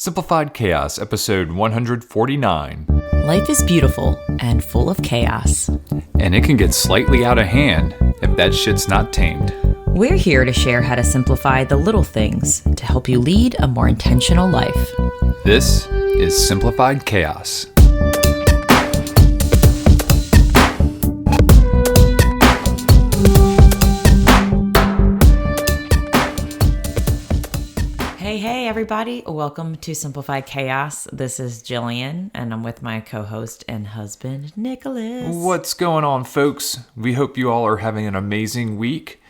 Simplified Chaos, episode 149. Life is beautiful and full of chaos. And it can get slightly out of hand if that shit's not tamed. We're here to share how to simplify the little things to help you lead a more intentional life. This is Simplified Chaos. Hey everybody, welcome to Simplified Chaos. This is Jillian and I'm with my co-host and husband, Nicholas. What's going on, folks? We hope you all are having an amazing week.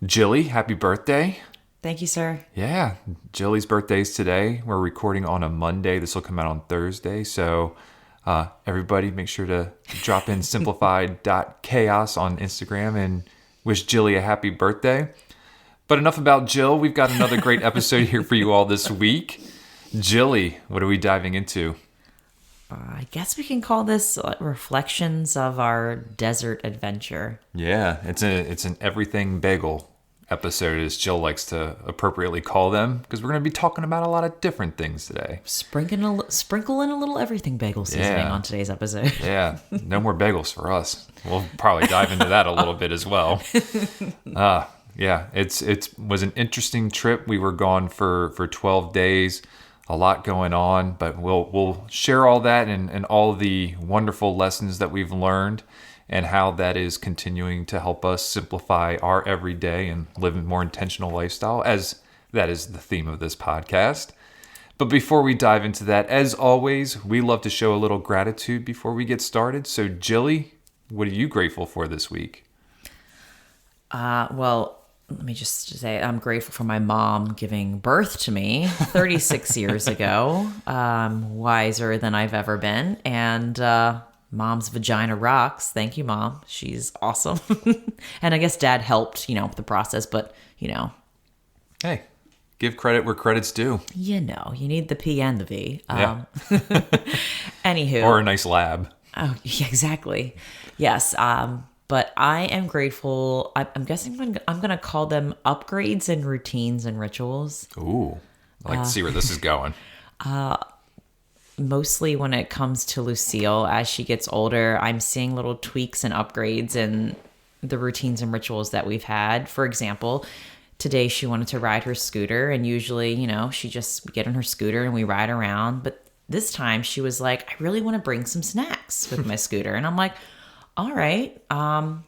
Jilly, happy birthday. Thank you, sir. Yeah, Jilly's birthday is today. We're recording on a Monday. This will come out on Thursday. So everybody make sure to drop in simplified.chaos on Instagram and wish Jilly a happy birthday. But enough about Jill. We've got another great episode here for you all this week. Jilly, what are we diving into? I guess we can call this reflections of our desert adventure. Yeah, it's an everything bagel episode, as Jill likes to appropriately call them, because we're going to be talking about a lot of different things today. Sprinkle in a little everything bagel seasoning on today's episode. Yeah, no more bagels for us. We'll probably dive into that a little bit as well. Yeah, it was an interesting trip. We were gone for 12 days, a lot going on, but we'll share all that and all the wonderful lessons that we've learned and how that is continuing to help us simplify our everyday and live a more intentional lifestyle, as that is the theme of this podcast. But before we dive into that, as always, we love to show a little gratitude before we get started. So, Jilly, what are you grateful for this week? Well, let me just say I'm grateful for my mom giving birth to me 36 years ago, wiser than I've ever been. And mom's vagina rocks. Thank you, Mom. She's awesome. And I guess Dad helped, with the process, but, Hey, give credit where credit's due. You need the P and the V. Yeah. Anywho. Or a nice lab. Oh, yeah, exactly. Yes. But I am grateful. I'm guessing I'm going to call them upgrades and routines and rituals. Ooh, I'd like to see where this is going. Mostly when it comes to Lucille, as she gets older, I'm seeing little tweaks and upgrades in the routines and rituals that we've had. For example, today she wanted to ride her scooter, and usually, she just get on her scooter and we ride around. But this time she was like, I really want to bring some snacks with my scooter. And I'm like, all right, I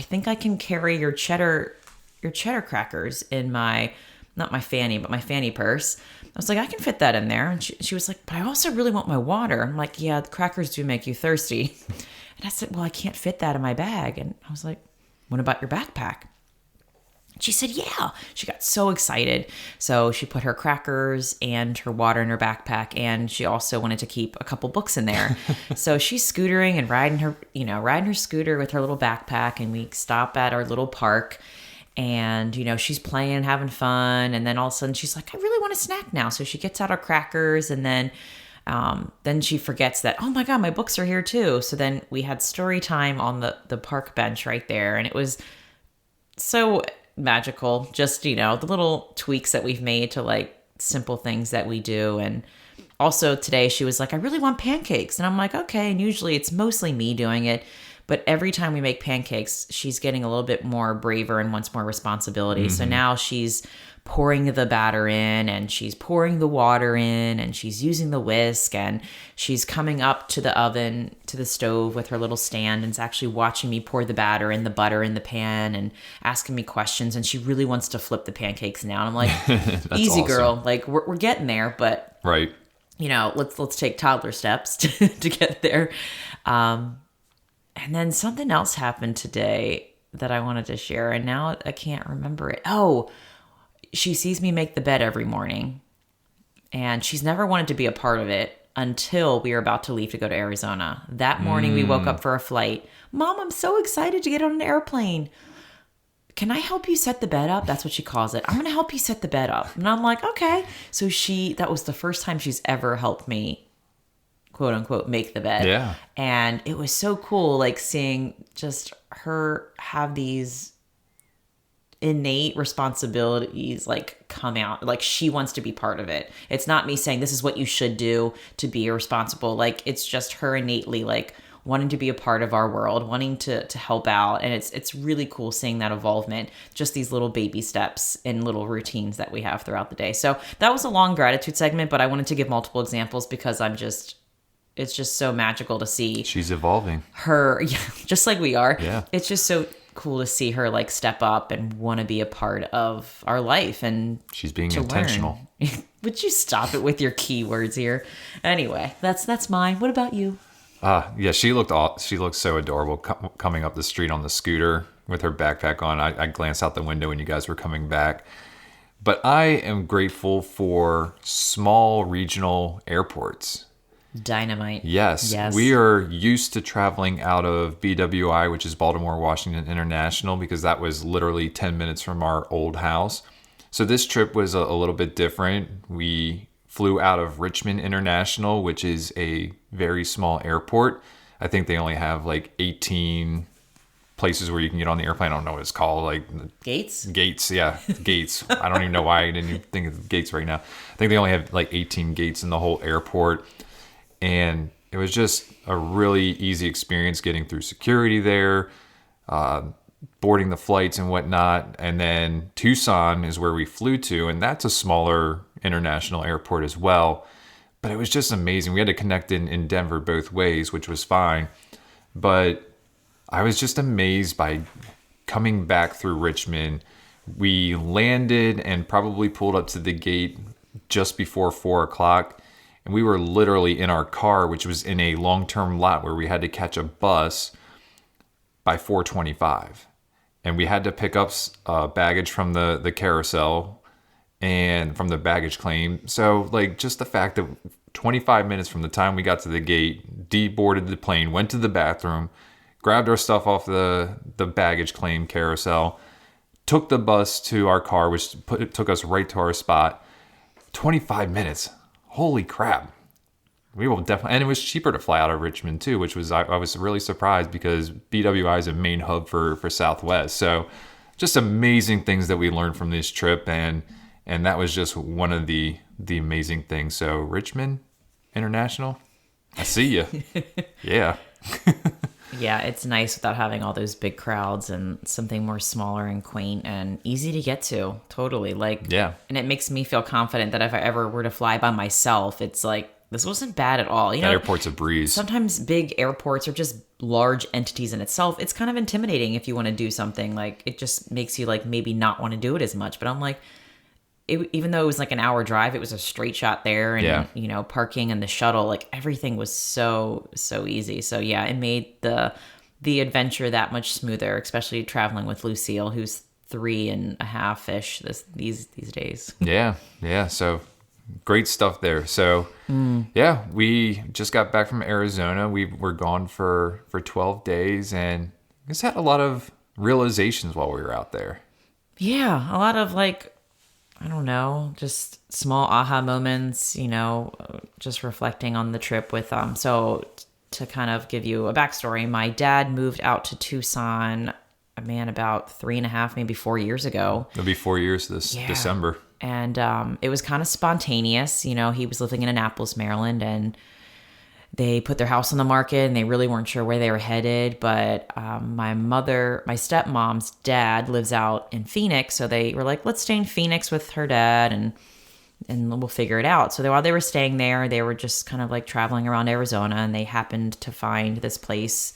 think I can carry your cheddar crackers in not my fanny, but my fanny purse. I was like, I can fit that in there. And she was like, but I also really want my water. I'm like, yeah, the crackers do make you thirsty. And I said, well, I can't fit that in my bag. And I was like, what about your backpack? She said, yeah. She got so excited. So she put her crackers and her water in her backpack, and she also wanted to keep a couple books in there. So she's scootering and riding her scooter with her little backpack, and we stop at our little park, and, she's playing, having fun. And then all of a sudden she's like, I really want a snack now. So she gets out her crackers, and then she forgets that, oh my God, my books are here too. So then we had story time on the park bench right there. And it was so magical, just the little tweaks that we've made to like simple things that we do. And also today she was like, I really want pancakes, and I'm like, okay. And usually it's mostly me doing it, but every time we make pancakes she's getting a little bit more braver and wants more responsibility. So now she's pouring the batter in, and she's pouring the water in, and she's using the whisk, and she's coming up to the oven, to the stove with her little stand, and is actually watching me pour the batter and the butter in the pan and asking me questions. And she really wants to flip the pancakes now. And I'm like, easy, awesome. Girl, like we're getting there, but right. Let's take toddler steps to get there. And then something else happened today that I wanted to share, and now I can't remember it. Oh, she sees me make the bed every morning, and she's never wanted to be a part of it until we were about to leave to go to Arizona. That morning we woke up for a flight. Mom, I'm so excited to get on an airplane. Can I help you set the bed up? That's what she calls it. I'm going to help you set the bed up. And I'm like, okay. So that was the first time she's ever helped me, quote unquote, make the bed. Yeah. And it was so cool, like seeing just her have these innate responsibilities like come out. Like she wants to be part of it. It's not me saying this is what you should do to be responsible. Like it's just her innately like wanting to be a part of our world, wanting to help out. And it's really cool seeing that evolvement, just these little baby steps and little routines that we have throughout the day. So that was a long gratitude segment, but I wanted to give multiple examples because it's just so magical to see. She's evolving. Her, yeah, just like we are. Yeah. It's just so cool to see her like step up and want to be a part of our life. And she's being intentional. Would you stop it with your keywords here? Anyway, that's mine. What about you? Yeah, she looked so adorable coming up the street on the scooter with her backpack on. I glanced out the window when you guys were coming back. But I am grateful for small regional airports. Dynamite. Yes. We are used to traveling out of BWI, which is Baltimore Washington International, because that was literally 10 minutes from our old house. So this trip was a little bit different. We flew out of Richmond International, which is a very small airport. I think they only have like 18 places where you can get on the airplane. I don't know what it's called. Like Gates? Gates, yeah. Gates. I don't even know why I didn't even think of gates right now. I think they only have like 18 gates in the whole airport. And it was just a really easy experience getting through security there, boarding the flights and whatnot. And then Tucson is where we flew to, and that's a smaller international airport as well. But it was just amazing. We had to connect in Denver both ways, which was fine. But I was just amazed by coming back through Richmond. We landed and probably pulled up to the gate just before 4 o'clock. And we were literally in our car, which was in a long-term lot where we had to catch a bus by 4:25. And we had to pick up baggage from the carousel and from the baggage claim. So like just the fact that 25 minutes from the time we got to the gate, deboarded the plane, went to the bathroom, grabbed our stuff off the baggage claim carousel, took the bus to our car, which took us right to our spot. 25 minutes. Holy crap. We will definitely, and it was cheaper to fly out of Richmond too, which was, I was really surprised because BWI is a main hub for Southwest. So just amazing things that we learned from this trip. And that was just one of the amazing things. So Richmond International, I see you. Yeah. Yeah, it's nice without having all those big crowds and something more smaller and quaint and easy to get to. Totally. Like, yeah. And it makes me feel confident that if I ever were to fly by myself, it's like, this wasn't bad at all. You know, airport's a breeze. Sometimes big airports are just large entities in itself. It's kind of intimidating if you want to do something. Like, it just makes you like maybe not want to do it as much. But I'm like, even though it was like an hour drive, it was a straight shot there, and you know, parking and the shuttle, like everything was so easy. So yeah, it made the adventure that much smoother, especially traveling with Lucille, who's 3.5-ish these days. Yeah. So great stuff there. So yeah, we just got back from Arizona. We were gone for 12 days, and I just had a lot of realizations while we were out there. Yeah, a lot of like, I don't know, just small aha moments, you know, just reflecting on the trip with so to kind of give you a backstory, my dad moved out to Tucson, about 3.5, maybe 4 years ago. It'll be 4 years this December. And it was kind of spontaneous. You know, he was living in Annapolis, Maryland, and they put their house on the market and they really weren't sure where they were headed. But my stepmom's dad lives out in Phoenix. So they were like, let's stay in Phoenix with her dad and we'll figure it out. So while they were staying there, they were just kind of like traveling around Arizona, and they happened to find this place.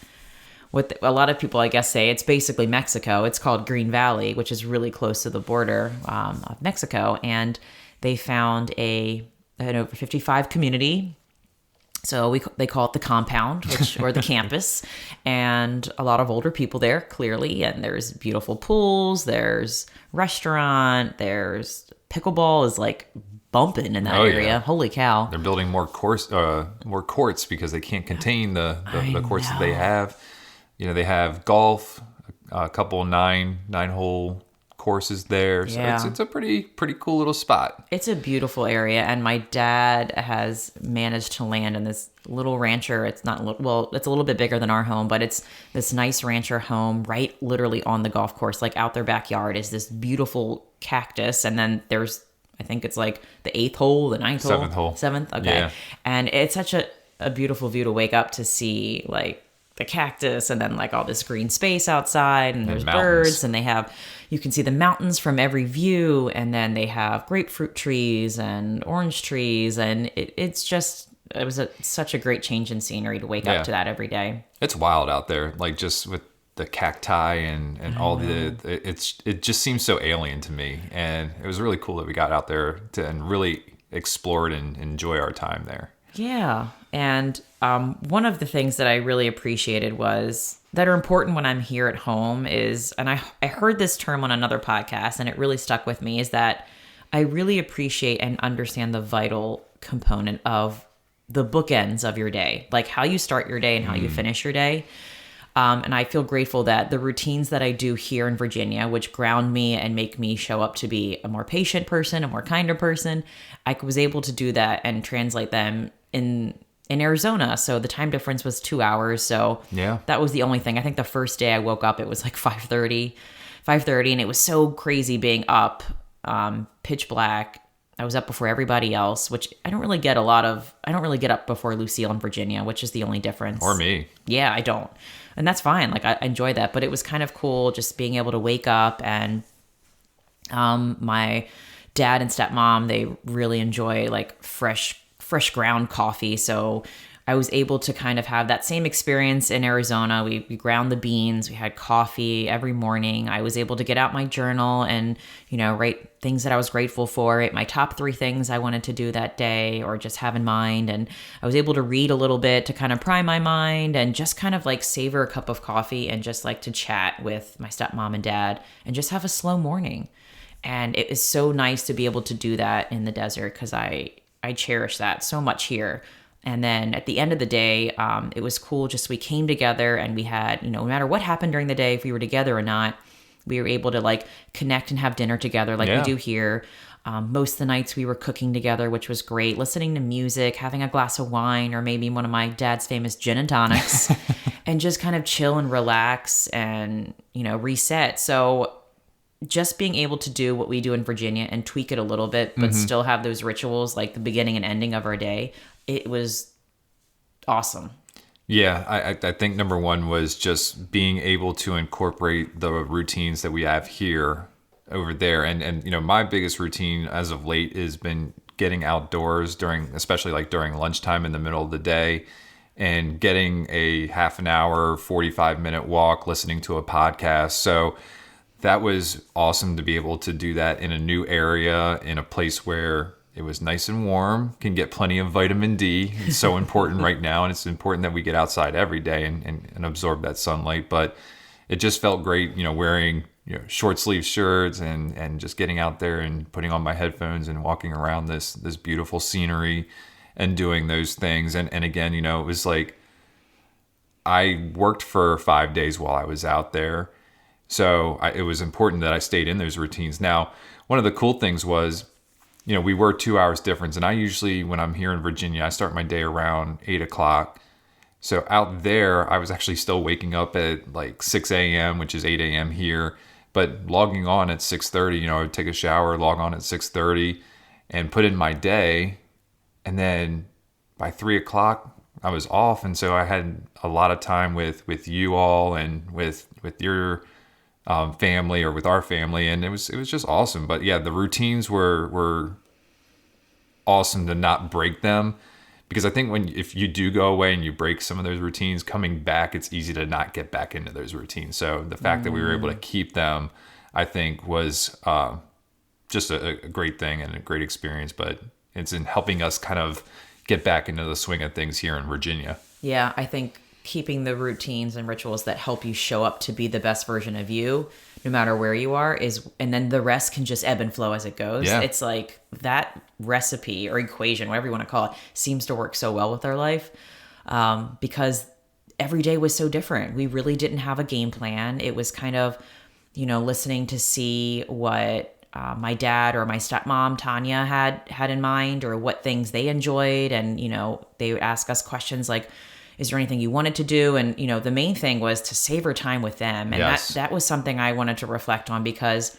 What a lot of people, I guess, say it's basically Mexico. It's called Green Valley, which is really close to the border of Mexico. And they found an over 55 community. So they call it the compound, or the campus, and a lot of older people there, clearly. And there's beautiful pools, there's restaurant, there's pickleball is like bumping in that area. Yeah. Holy cow! They're building more courts because they can't contain the courts that they have. You know, they have golf, a couple nine-hole courses there. So Yeah. it's a pretty cool little spot. It's a beautiful area, and my dad has managed to land in this little rancher. It's not well, it's a little bit bigger than our home, but it's this nice rancher home right literally on the golf course. Like out their backyard is this beautiful cactus, and then there's, I think it's like the 8th hole, the 9th hole, Seventh hole. 7th. Okay. Yeah. And it's such a beautiful view to wake up to see, like the cactus and then like all this green space outside, and there's mountains. birds, and you can see the mountains from every view, and then they have grapefruit trees and orange trees, and it was such a great change in scenery to wake Yeah. up to that every day. It's wild out there, like just with the cacti and all it just seems so alien to me, and it was really cool that we got out there and really explored and enjoy our time there. Yeah. And one of the things that I really appreciated that are important when I'm here at home is, and I heard this term on another podcast and it really stuck with me, is that I really appreciate and understand the vital component of the bookends of your day, like how you start your day and how you finish your day. And I feel grateful that the routines that I do here in Virginia, which ground me and make me show up to be a more patient person, a more kinder person, I was able to do that and translate them in Arizona. So the time difference was 2 hours. So Yeah. that was the only thing. I think the first day I woke up, it was like 5:30, and it was so crazy being up, pitch black. I was up before everybody else, which I don't really get up before Lucille in Virginia, which is the only difference. Or me. Yeah, I don't. And that's fine. Like I enjoy that, but it was kind of cool just being able to wake up, and my dad and stepmom, they really enjoy like fresh ground coffee. So I was able to kind of have that same experience in Arizona. We ground the beans, we had coffee every morning. I was able to get out my journal and, write things that I was grateful for, write my top 3 things I wanted to do that day or just have in mind. And I was able to read a little bit to kind of prime my mind and just kind of like savor a cup of coffee and just like to chat with my stepmom and dad and just have a slow morning. And it is so nice to be able to do that in the desert, because I cherish that so much here. And then at the end of the day, it was cool. Just we came together and we had, no matter what happened during the day, if we were together or not, we were able to like connect and have dinner together like we do here. Most of the nights we were cooking together, which was great. Listening to music, having a glass of wine, or maybe one of my dad's famous gin and tonics, and just kind of chill and relax and, reset. So just being able to do what we do in Virginia and tweak it a little bit, but still have those rituals like the beginning and ending of our day, it was awesome. Yeah, I think number one was just being able to incorporate the routines that we have here over there. And my biggest routine as of late has been getting outdoors especially like during lunchtime in the middle of the day, and getting a half an hour, 45-minute walk, listening to a podcast. So that was awesome to be able to do that in a new area, in a place where it was nice and warm, can get plenty of vitamin D. It's so important right now, and it's important that we get outside every day and absorb that sunlight. But it just felt great, wearing short sleeve shirts and just getting out there and putting on my headphones and walking around this beautiful scenery and doing those things. And again, it was like I worked for 5 days while I was out there. So it was important that I stayed in those routines. Now, one of the cool things was, we were 2 hours difference. And I usually, when I'm here in Virginia, I start my day around 8 o'clock. So out there, I was actually still waking up at like 6 a.m., which is 8 a.m. here. But logging on at 6:30, I would take a shower, log on at 6:30 and put in my day. And then by 3 o'clock, I was off. And so I had a lot of time with you all and with your family or with our family, and it was just awesome. But yeah, the routines were awesome to not break them, because I think if you do go away and you break some of those routines, coming back, it's easy to not get back into those routines. So the fact that we were able to keep them, I think, was just a great thing and a great experience. But it's in helping us kind of get back into the swing of things here in Virginia. Yeah, I think keeping the routines and rituals that help you show up to be the best version of you, no matter where you are, and then the rest can just ebb and flow as it goes. Yeah. It's like that recipe or equation, whatever you want to call it, seems to work so well with our life, because every day was so different. We really didn't have a game plan. It was kind of listening to see what my dad or my stepmom Tanya had in mind, or what things they enjoyed. And they would ask us questions like, is there anything you wanted to do? And the main thing was to savor time with them. And Yes. that was something I wanted to reflect on, because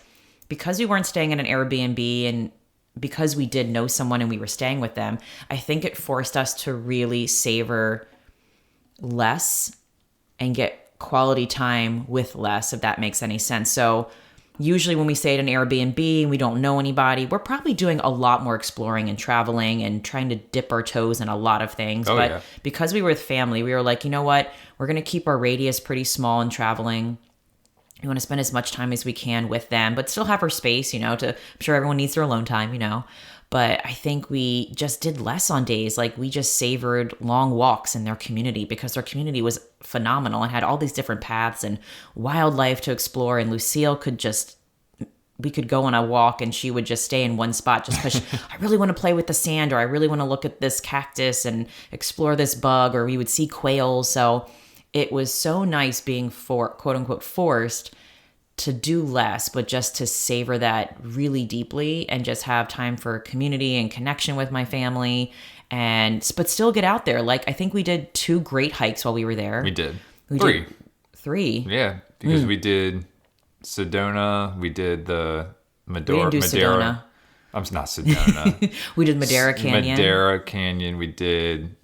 we weren't staying in an Airbnb, and because we did know someone and we were staying with them, I think it forced us to really savor less and get quality time with less, if that makes any sense. So usually when we stay at an Airbnb and we don't know anybody, we're probably doing a lot more exploring and traveling and trying to dip our toes in a lot of things. Oh, but yeah. because we were with family, we were like, you know what? We're going to keep our radius pretty small in traveling. We want to spend as much time as we can with them, but still have our space, I'm sure everyone needs their alone time, But I think we just did less on days. Like, we just savored long walks in their community, because their community was phenomenal and had all these different paths and wildlife to explore. And Lucille we could go on a walk and she would just stay in one spot just because I really want to play with the sand, or I really want to look at this cactus and explore this bug, or we would see quails. So it was so nice being quote unquote forced to do less, but just to savor that really deeply and just have time for community and connection with my family, but still get out there. Like, I think we did 2 great hikes while we were there. We did. We 3. did 3. Yeah, because we did Sedona, we did the Madeira. We didn't do Sedona. I'm not Sedona. We did Madera Canyon. Madera Canyon. We did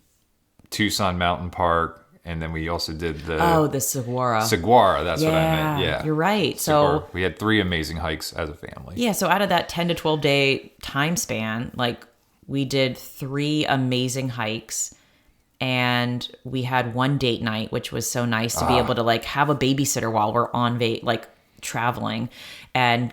Tucson Mountain Park, and then we also did the Saguaro. Saguaro, that's what I meant. Yeah, you're right. Saguaro. So we had 3 amazing hikes as a family. Yeah, so out of that 10 to 12 day time span, like, we did 3 amazing hikes. And we had 1 date night, which was so nice to be able to like have a babysitter while we're on traveling, and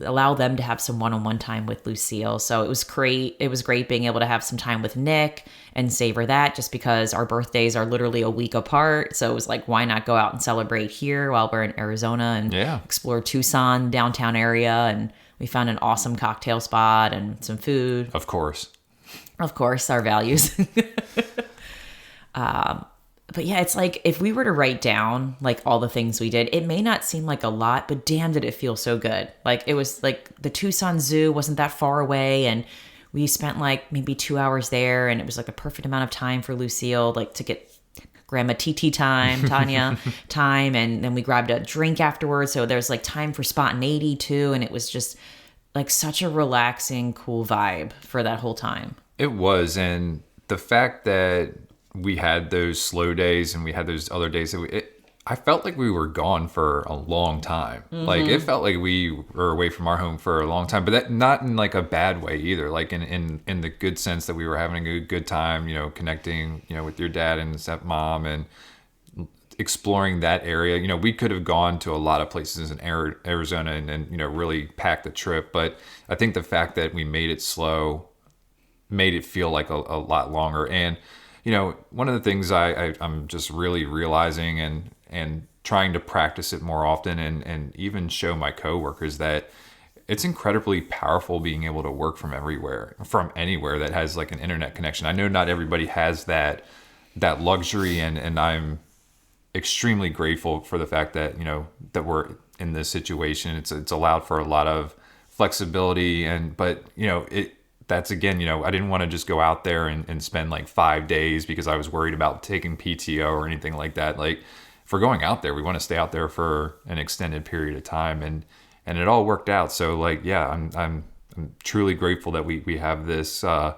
allow them to have some one-on-one time with Lucille. So it was great. It was great being able to have some time with Nick and savor that, just because our birthdays are literally a week apart. So it was like, why not go out and celebrate here while we're in Arizona and explore Tucson downtown area. And we found an awesome cocktail spot and some food. Of course, our values. But yeah, it's like, if we were to write down like all the things we did, it may not seem like a lot, but damn, did it feel so good. Like, it was like the Tucson Zoo wasn't that far away, and we spent like maybe 2 hours there, and it was like the perfect amount of time for Lucille, like to get Grandma TT time, Tanya time, and then we grabbed a drink afterwards. So there's like time for spontaneity too, and it was just like such a relaxing, cool vibe for that whole time. it was. And the fact that we had those slow days and we had those other days that I felt like we were gone for a long time. Mm-hmm. Like, it felt like we were away from our home for a long time, but that not in like a bad way either. Like in the good sense that we were having a good time, connecting, with your dad and stepmom and exploring that area. We could have gone to a lot of places in Arizona and really packed the trip. But I think the fact that we made it slow made it feel like a lot longer. And one of the things I'm just really realizing and trying to practice it more often and even show my coworkers that it's incredibly powerful being able to work from anywhere that has like an internet connection. I know not everybody has that luxury, and I'm extremely grateful for the fact that, that we're in this situation. It's allowed for a lot of flexibility, but that's again, I didn't want to just go out there and spend like 5 days because I was worried about taking PTO or anything like that. Like, if we're going out there, we want to stay out there for an extended period of time, and it all worked out. So like, yeah, I'm truly grateful that we have this, that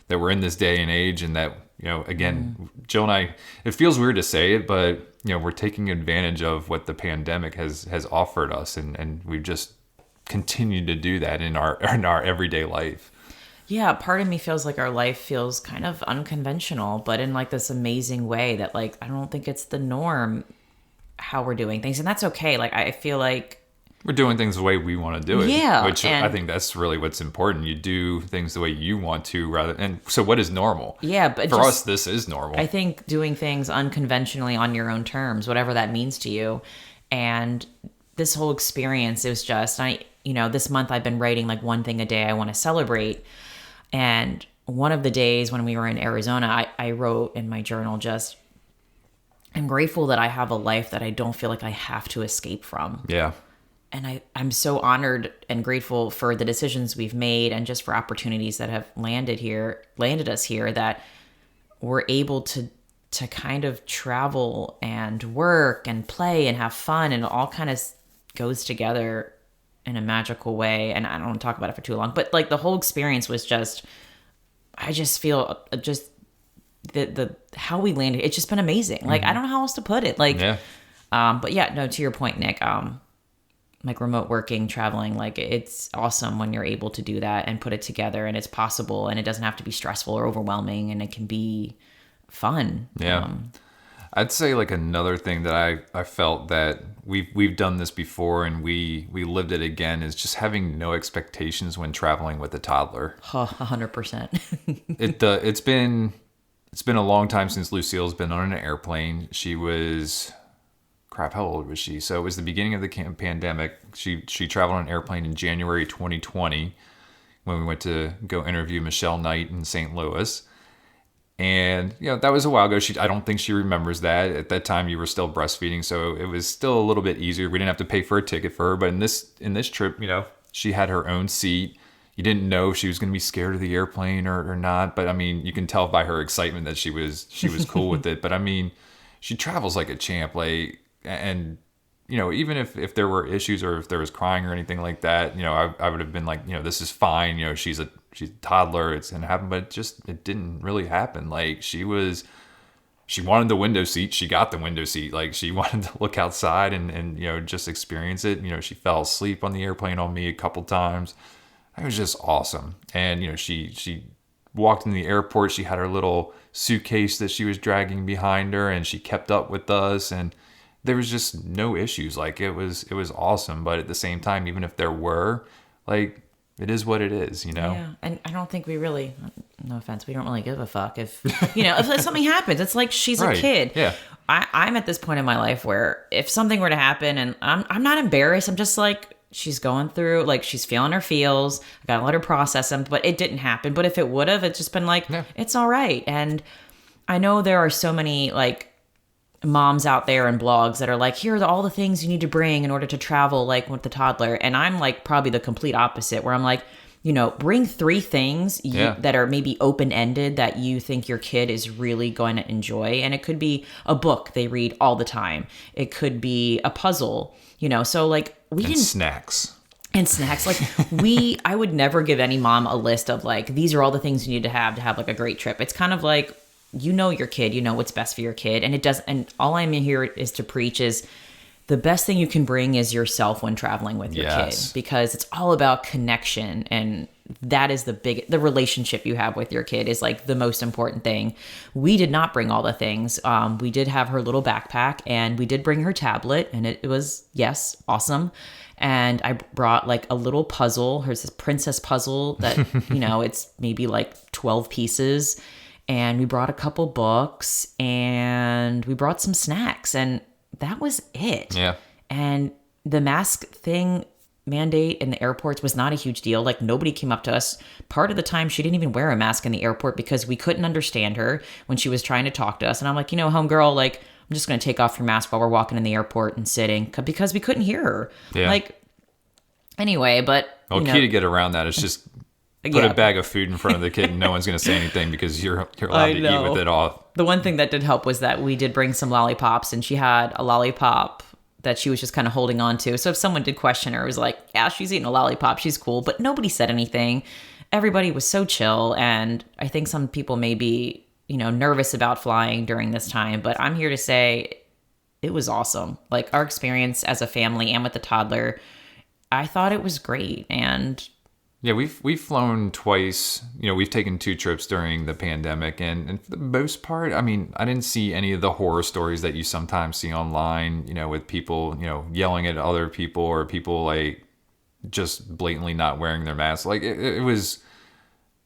we're in this day and age, and that, again, Jill and I, it feels weird to say it, but we're taking advantage of what the pandemic has offered us, and we've just continued to do that in our everyday life. Yeah, part of me feels like our life feels kind of unconventional, but in like this amazing way that like, I don't think it's the norm how we're doing things. And that's okay. Like, I feel like we're doing things the way we want to do it. Yeah. Which I think that's really what's important. You do things the way you want to and so what is normal? Yeah. But for us, this is normal. I think doing things unconventionally on your own terms, whatever that means to you. And this whole experience, it was just, this month I've been writing like one thing a day I want to celebrate. And one of the days when we were in Arizona, I wrote in my journal just, I'm grateful that I have a life that I don't feel like I have to escape from. Yeah. I'm so honored and grateful for the decisions we've made and just for opportunities that have landed us here, that we're able to kind of travel and work and play and have fun, and it all kind of goes together in a magical way. And I don't want to talk about it for too long, but like the whole experience was just, I just feel just the how we landed, it's just been amazing. Like, I don't know how else to put it. Like, Yeah. but yeah, no, to your point, Nick, like remote working, traveling, like it's awesome when you're able to do that and put it together, and it's possible, and it doesn't have to be stressful or overwhelming, and it can be fun. Yeah. I'd say like another thing that I felt that we've done this before and we lived it again is just having no expectations when traveling with a toddler. 100%. It's been a long time since Lucille's been on an airplane. She was, crap, how old was she? So it was the beginning of the pandemic. She traveled on an airplane in January 2020 when we went to go interview Michelle Knight in St. Louis. And, that was a while ago. I don't think she remembers that. At that time, you were still breastfeeding, so it was still a little bit easier. We didn't have to pay for a ticket for her. But in this trip, she had her own seat. You didn't know if she was going to be scared of the airplane or not. But, I mean, you can tell by her excitement that she was cool with it. But, I mean, she travels like a champ. Like, and, even if there were issues or if there was crying or anything like that, I would have been like, this is fine. She's a toddler, it's gonna happen. But it didn't really happen. Like, she wanted the window seat, she got the window seat. Like, she wanted to look outside and just experience it. She fell asleep on the airplane on me a couple times. It was just awesome. And she walked in the airport, she had her little suitcase that she was dragging behind her, and she kept up with us, and there was just no issues. Like, it was awesome. But at the same time, even if there were, like, it is what it is, Yeah, and I don't think we really, no offense, we don't really give a fuck if, if something happens. It's like she's Right. a kid. Yeah. I'm at this point in my life where if something were to happen and I'm not embarrassed, I'm just like, she's going through, like, she's feeling her feels. I gotta let her process them, but it didn't happen. But if it would have, it's just been like, It's all right. And I know there are so many, like, moms out there and blogs that are like, here are all the things you need to bring in order to travel, like with the toddler. And I'm like probably the complete opposite, where I'm like, bring 3 things that are maybe open-ended that you think your kid is really going to enjoy. And it could be a book they read all the time. It could be a puzzle, so like Snacks. And snacks. Like, I would never give any mom a list of like, these are all the things you need to have like a great trip. It's kind of like, your kid, what's best for your kid. And all I'm here is to preach is the best thing you can bring is yourself when traveling with your kid, because it's all about connection. And that is the relationship you have with your kid is like the most important thing. We did not bring all the things. We did have her little backpack, and we did bring her tablet, and it was, yes, awesome. And I brought like a little puzzle. Here's this princess puzzle that, it's maybe like 12 pieces. And we brought a couple books, and we brought some snacks, and that was it. Yeah. And the mask thing mandate in the airports was not a huge deal. Like, nobody came up to us. Part of the time, she didn't even wear a mask in the airport because we couldn't understand her when she was trying to talk to us. And I'm like, homegirl, like, I'm just going to take off your mask while we're walking in the airport and sitting, because we couldn't hear her. Yeah. Like, anyway, but Key to get around that is just put a bag of food in front of the kid, and no one's going to say anything because you're allowed to eat with it off. The one thing that did help was that we did bring some lollipops, and she had a lollipop that she was just kind of holding on to. So if someone did question her, it was like, yeah, she's eating a lollipop, she's cool. But nobody said anything. Everybody was so chill. And I think some people may be, nervous about flying during this time. But I'm here to say it was awesome. Like, our experience as a family and with the toddler, I thought it was great. And yeah, we've flown twice. We've taken 2 trips during the pandemic, and for the most part, I mean, I didn't see any of the horror stories that you sometimes see online, with people, yelling at other people, or people like just blatantly not wearing their masks. Like, it was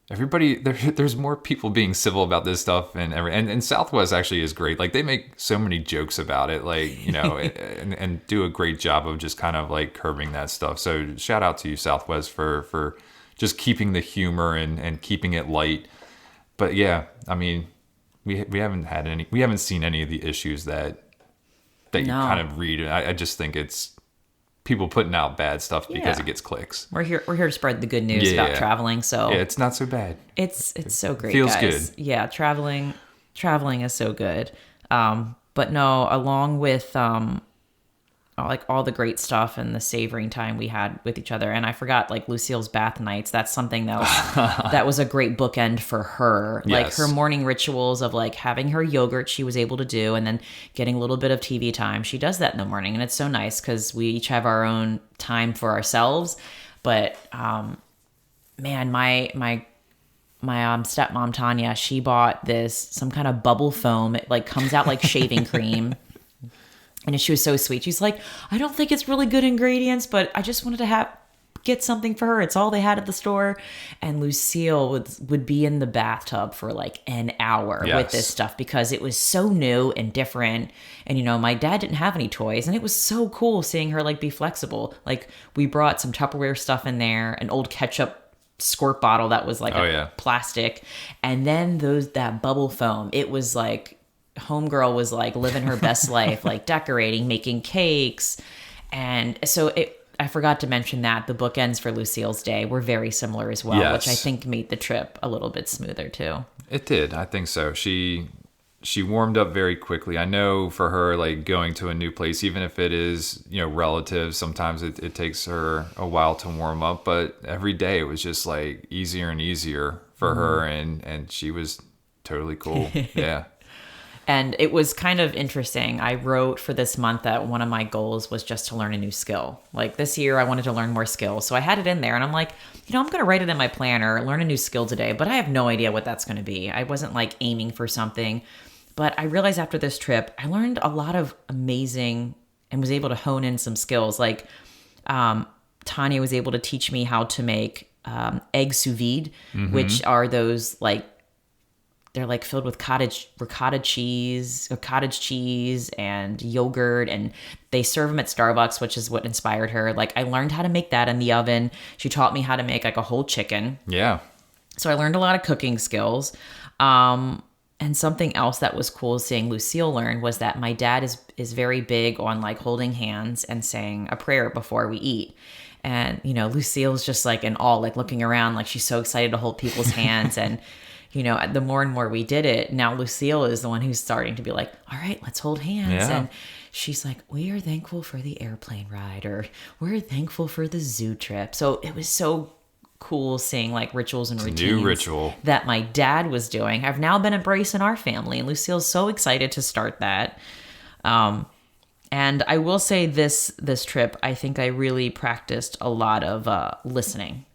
everybody. There's more people being civil about this stuff, and Southwest actually is great. Like, they make so many jokes about it, like, and do a great job of just kind of like curbing that stuff. So shout out to you, Southwest, for just keeping the humor and keeping it light. But yeah, I mean, we haven't seen any of the issues that you kind of read. I just think it's people putting out bad stuff because Yeah. it gets clicks. We're here to spread the good news about traveling. So Yeah, it's not so bad. it's so great, feels guys. good. Yeah, traveling is so good. But no, along with like all the great stuff and the savoring time we had with each other. And I forgot like Lucille's bath nights. That's something that was a great bookend for her. Like Yes. her morning rituals of like having her yogurt she was able to do and then getting a little bit of TV time. She does that in the morning and it's so nice because we each have our own time for ourselves. But man, my stepmom Tanya, she bought some kind of bubble foam. It like comes out like shaving cream. And she was so sweet. She's like, I don't think it's really good ingredients, but I just wanted to get something for her. It's all they had at the store. And Lucille would be in the bathtub for like an hour with this stuff because it was so new and different. And, you know, my dad didn't have any toys. And it was so cool seeing her like be flexible. Like we brought some Tupperware stuff in there, an old ketchup squirt bottle that was like plastic. And then that bubble foam, it was like, homegirl was like living her best life, like decorating, making cakes. And so I forgot to mention that the bookends for Lucille's day were very similar as well, which I think made the trip a little bit smoother too. It did. I think so. She warmed up very quickly. I know for her, like going to a new place, even if it is, you know, relatives, sometimes it takes her a while to warm up, but every day it was just like easier and easier for her. And she was totally cool. Yeah. And it was kind of interesting. I wrote for this month that one of my goals was just to learn a new skill. Like this year, I wanted to learn more skills. So I had it in there and I'm like, you know, I'm going to write it in my planner, learn a new skill today, but I have no idea what that's going to be. I wasn't like aiming for something, but I realized after this trip, I learned a lot of amazing and was able to hone in some skills. Like Tanya was able to teach me how to make egg sous vide, which are those like, they're like filled with cottage cheese and yogurt, and they serve them at Starbucks, which is what inspired her. Like I learned how to make that in the oven. She taught me how to make like a whole chicken. Yeah. So I learned a lot of cooking skills. And something else that was cool seeing Lucille learn was that my dad is very big on like holding hands and saying a prayer before we eat. And, you know, Lucille's just like in awe, like looking around, like she's so excited to hold people's hands. And, you know, the more and more we did it, now Lucille is the one who's starting to be like, all right, let's hold hands. Yeah. And she's like, we are thankful for the airplane ride, or we're thankful for the zoo trip. So it was so cool seeing like rituals and routines New ritual that my dad was doing. I've now been embraced in our family, and Lucille's so excited to start that. And I will say this trip, I think I really practiced a lot of listening.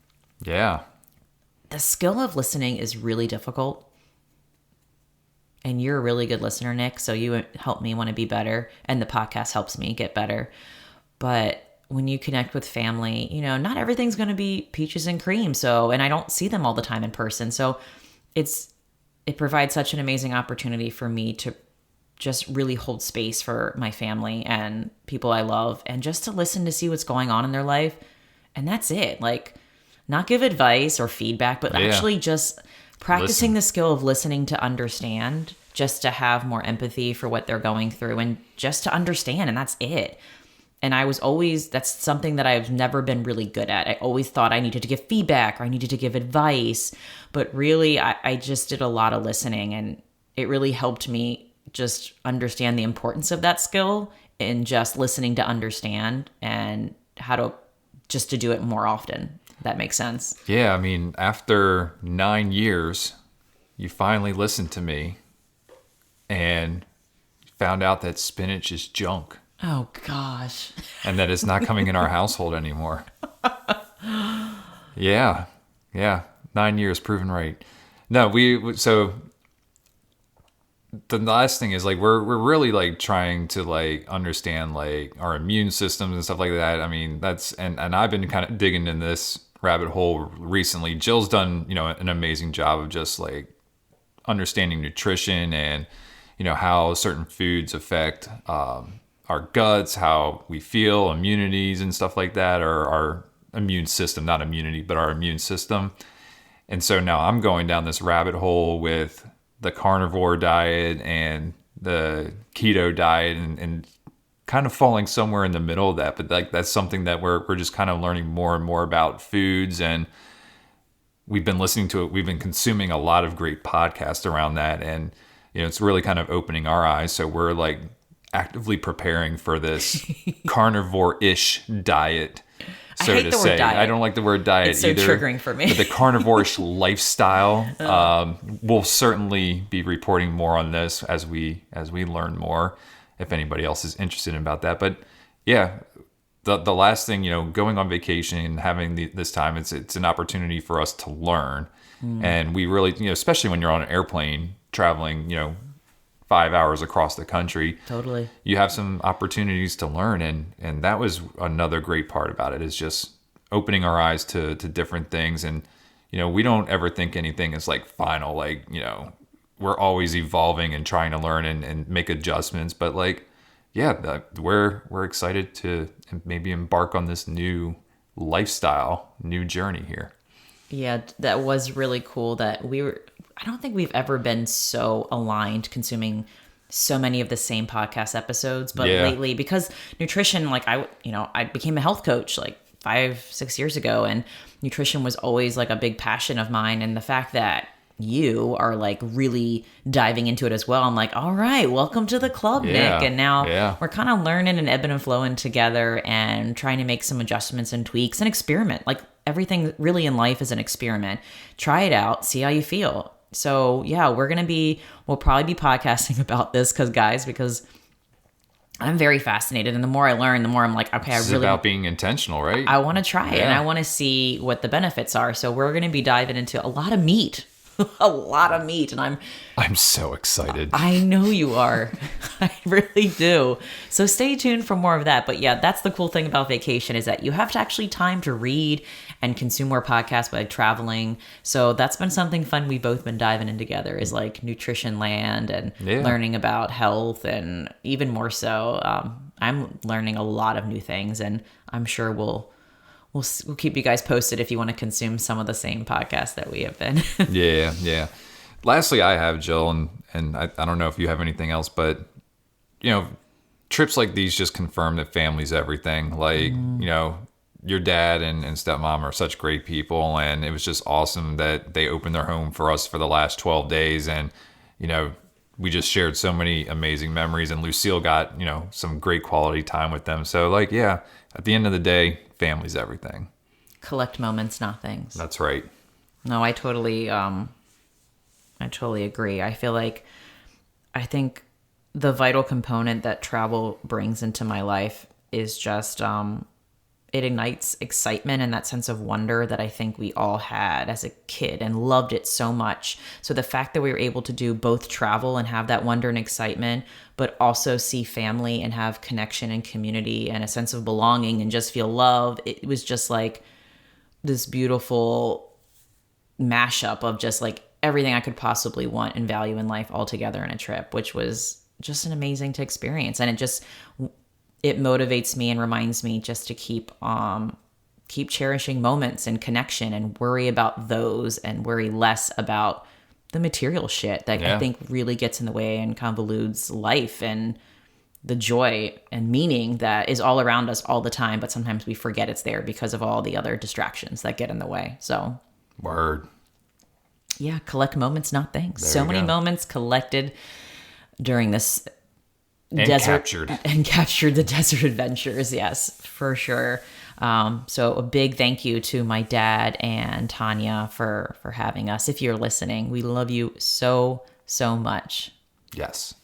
Yeah. The skill of listening is really difficult. And you're a really good listener, Nick, so you help me want to be better, and the podcast helps me get better. But when you connect with family, you know, not everything's going to be peaches and cream. So, and I don't see them all the time in person. So it provides such an amazing opportunity for me to just really hold space for my family and people I love, and just to listen to see what's going on in their life. And that's it. Like, not give advice or feedback, but actually just practicing the skill of listening to understand, just to have more empathy for what they're going through and just to understand. And that's it. And that's something that I've never been really good at. I always thought I needed to give feedback or I needed to give advice, but really I just did a lot of listening, and it really helped me just understand the importance of that skill and just listening to understand and how to do it more often. That makes sense. Yeah, I mean, after 9 years, you finally listened to me and found out that spinach is junk. Oh, gosh. And that it's not coming in our household anymore. Yeah. 9 years, proven right. No, so the last thing is like we're really like trying to like understand like our immune systems and stuff like that. I mean, that's and I've been kind of digging in this rabbit hole recently. Jill's done, you know, an amazing job of just like understanding nutrition and, you know, how certain foods affect our guts, how we feel, immunities and stuff like that, or our immune system, not immunity, but our immune system. And so now I'm going down this rabbit hole with the carnivore diet and the keto diet and kind of falling somewhere in the middle of that, but like that's something that we're just kind of learning more and more about foods, and we've been listening to it. We've been consuming a lot of great podcasts around that, and it's really kind of opening our eyes. So we're like actively preparing for this carnivore-ish diet, so I hate to the word say. diet. I don't like the word diet It's so either. triggering for me. But the carnivore-ish lifestyle. We'll certainly be reporting more on this as we learn more, if anybody else is interested about that. But yeah, the last thing, going on vacation and having this time, it's an opportunity for us to learn. And we really, especially when you're on an airplane traveling, 5 hours across the country, Totally. you have some opportunities to learn. And that was another great part about it, is just opening our eyes to different things. And, we don't ever think anything is like final, like, we're always evolving and trying to learn and make adjustments. But like, yeah, we're excited to maybe embark on this new lifestyle, new journey here. Yeah, that was really cool that I don't think we've ever been so aligned consuming so many of the same podcast episodes, but lately, because nutrition, like I became a health coach like 5-6 years ago, and nutrition was always like a big passion of mine. And the fact that you are like really diving into it as well, I'm like, all right, welcome to the club, Nick. And now we're kind of learning and ebbing and flowing together and trying to make some adjustments and tweaks and experiment. Like everything really in life is an experiment. Try it out, see how you feel. So yeah, we'll probably be podcasting about this because I'm very fascinated, and the more I learn, the more I'm like, okay, It's about being intentional, right? I want to try it, and I want to see what the benefits are. So we're going to be diving into a lot of meat. A lot of meat, and I'm so excited. I know you are. I really do. So stay tuned for more of that. But yeah, that's the cool thing about vacation, is that you have to actually time to read and consume more podcasts by traveling. So that's been something fun we've both been diving in together, is like Nutrition Land and learning about health, and even more so, I'm learning a lot of new things, and I'm sure we'll keep you guys posted if you want to consume some of the same podcasts that we have been. Yeah. Lastly, I have, Jill, and I don't know if you have anything else, but, trips like these just confirm that family's everything. Like, your dad and stepmom are such great people, and it was just awesome that they opened their home for us for the last 12 days. And, we just shared so many amazing memories, and Lucille got, some great quality time with them. So like, yeah, at the end of the day, family's everything. Collect moments, not things. That's right. No, I totally agree. I think the vital component that travel brings into my life is just, it ignites excitement and that sense of wonder that I think we all had as a kid and loved it so much. So the fact that we were able to do both travel and have that wonder and excitement, but also see family and have connection and community and a sense of belonging and just feel love, it was just like this beautiful mashup of just like everything I could possibly want and value in life all together in a trip, which was just an amazing to experience. And it motivates me and reminds me just to keep cherishing moments and connection, and worry about those and worry less about the material shit that I think really gets in the way and convolutes life and the joy and meaning that is all around us all the time. But sometimes we forget it's there because of all the other distractions that get in the way. So word. Yeah. Collect moments, not things. So many moments collected during this captured the desert adventures. Yes, for sure. So a big thank you to my dad and Tanya for having us. If you're listening, we love you so much. Yes.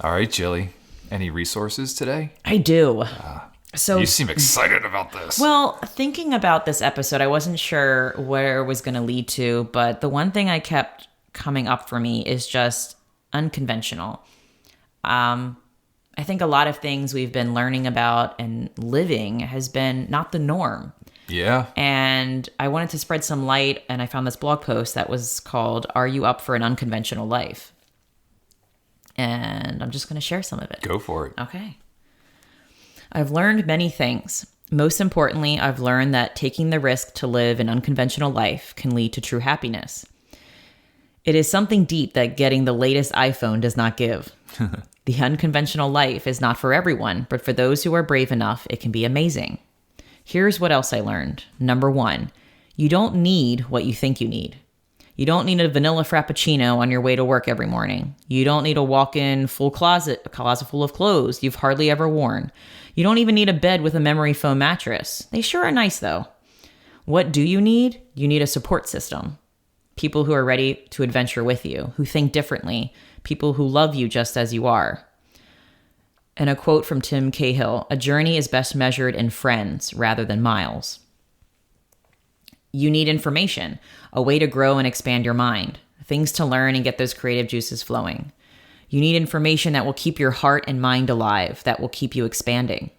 All right, Jilly, any resources today? I do. So you seem excited about this. Well, thinking about this episode, I wasn't sure where it was going to lead to, but the one thing I kept coming up for me is just unconventional. I think a lot of things we've been learning about and living has been not the norm. Yeah. And I wanted to spread some light, and I found this blog post that was called, "Are You Up for an Unconventional Life?" And I'm just going to share some of it. Go for it. Okay. I've learned many things. Most importantly, I've learned that taking the risk to live an unconventional life can lead to true happiness. It is something deep that getting the latest iPhone does not give. The unconventional life is not for everyone, but for those who are brave enough, it can be amazing. Here's what else I learned. Number 1, you don't need what you think you need. You don't need a vanilla frappuccino on your way to work every morning. You don't need a walk-in a closet full of clothes you've hardly ever worn. You don't even need a bed with a memory foam mattress. They sure are nice though. What do you need? You need a support system. People who are ready to adventure with you, who think differently, people who love you just as you are. And a quote from Tim Cahill, a journey is best measured in friends rather than miles. You need information, a way to grow and expand your mind, things to learn and get those creative juices flowing. You need information that will keep your heart and mind alive, that will keep you expanding.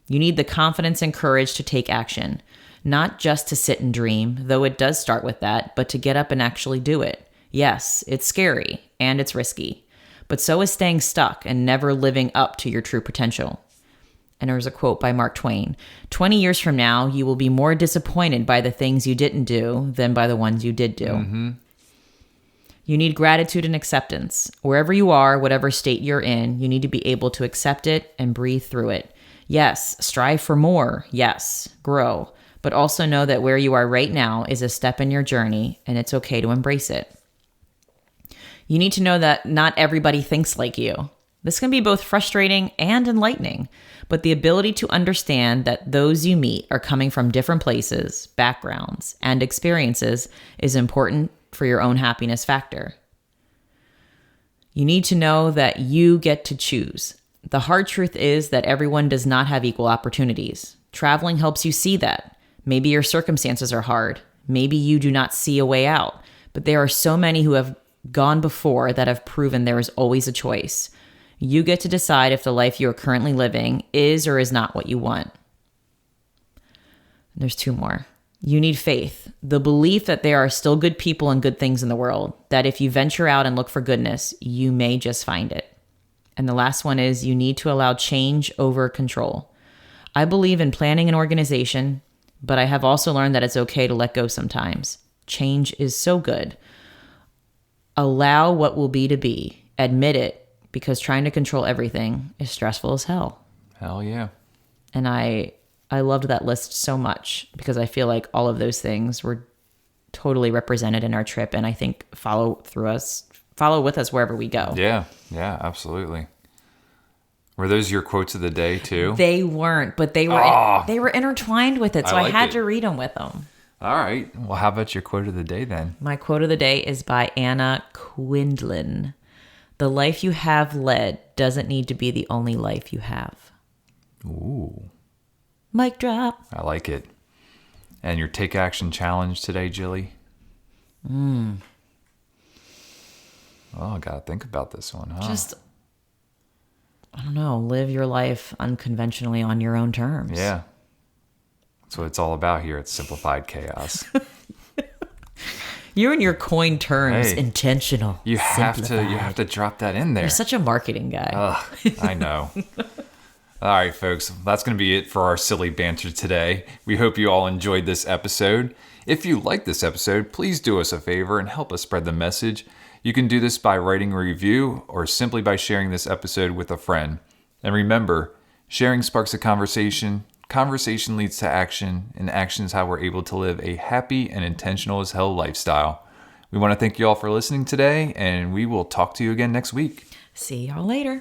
You need the confidence and courage to take action, not just to sit and dream, though it does start with that, but to get up and actually do it. Yes, it's scary and it's risky, but so is staying stuck and never living up to your true potential. And there's a quote by Mark Twain. 20 years from now, you will be more disappointed by the things you didn't do than by the ones you did do. Mm-hmm. You need gratitude and acceptance. Wherever you are, whatever state you're in, you need to be able to accept it and breathe through it. Yes, strive for more. Yes, grow. But also know that where you are right now is a step in your journey, and it's okay to embrace it. You need to know that not everybody thinks like you. This can be both frustrating and enlightening, but the ability to understand that those you meet are coming from different places, backgrounds, and experiences is important for your own happiness factor. You need to know that you get to choose. The hard truth is that everyone does not have equal opportunities. Traveling helps you see that. Maybe your circumstances are hard. Maybe you do not see a way out, but there are so many who have gone before that have proven there is always a choice. You get to decide if the life you are currently living is or is not what you want. There's 2 more. You need faith, the belief that there are still good people and good things in the world, that if you venture out and look for goodness, you may just find it. And the last one is you need to allow change over control. I believe in planning an organization, but I have also learned that it's okay to let go sometimes. Change is so good. Allow what will be to be. Admit it, because trying to control everything is stressful as hell. Hell yeah. And I loved that list so much because I feel like all of those things were totally represented in our trip, and I think follow with us wherever we go. Yeah, absolutely. Were those your quotes of the day too? They weren't, but they were intertwined with it, so I had to read them with them. All right. Well, how about your quote of the day then? My quote of the day is by Anna Quindlen. The life you have led doesn't need to be the only life you have. Ooh. Mic drop. I like it. And your take action challenge today, Jilly? Oh, I got to think about this one, huh? Just, I don't know, live your life unconventionally on your own terms. Yeah. That's what it's all about here at Simplified Chaos. You and your coin terms, intentional. You have to drop that in there. You're such a marketing guy. I know. All right, folks, that's going to be it for our silly banter today. We hope you all enjoyed this episode. If you like this episode, please do us a favor and help us spread the message. You can do this by writing a review or simply by sharing this episode with a friend. And remember, sharing sparks a conversation. Conversation leads to action, and action is how we're able to live a happy and intentional as hell lifestyle. We want to thank you all for listening today, and we will talk to you again next week. See y'all later.